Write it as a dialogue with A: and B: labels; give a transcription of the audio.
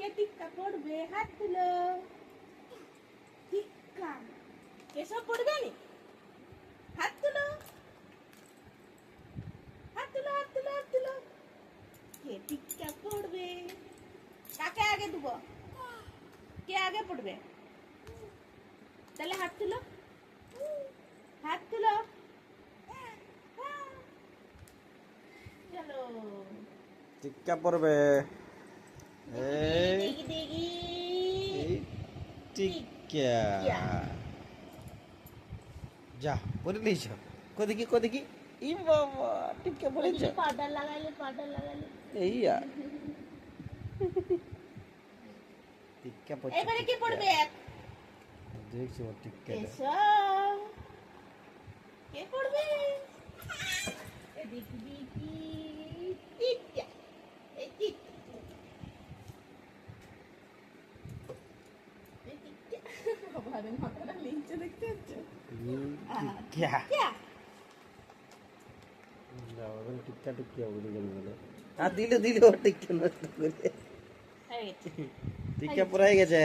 A: কে টিক্কা পড়বে হাত তুলো টিক্কা এসব পড়বে নি হাত তুলো হাত তুলো হাত তুলো হাত তুলো কে টিক্কা পড়বে কাকে আগে দেব কে আগে পড়বে তাহলে হাত তুলো হাত তুলো চলো
B: টিক্কা পড়বে এই
A: দেখি দেখি
B: এই টিক্কা যা পরে নিয়েছ কোদিকে ই বাবা টিক্কা পড়েছ
A: পাউডার লাগাইলে
B: এইয়া টিক্কা পড়ছে
A: এবারে কি পড়বে
B: দেখছি ওর টিক্কা
A: এসো কে পড়বে দেখি দেখি টিক্কা এই টিক্কা এই টিক্কা বাবারে মাথাটা নিচে দেখতে পাচ্ছ
B: টিক্কা
A: টিক্কা
B: দাও এখন টিক্কা টুকিয়া বলে বলে দিলে ওর টিক্কা নষ্ট করে
A: এই
B: টিক্কা পড়াই গেছে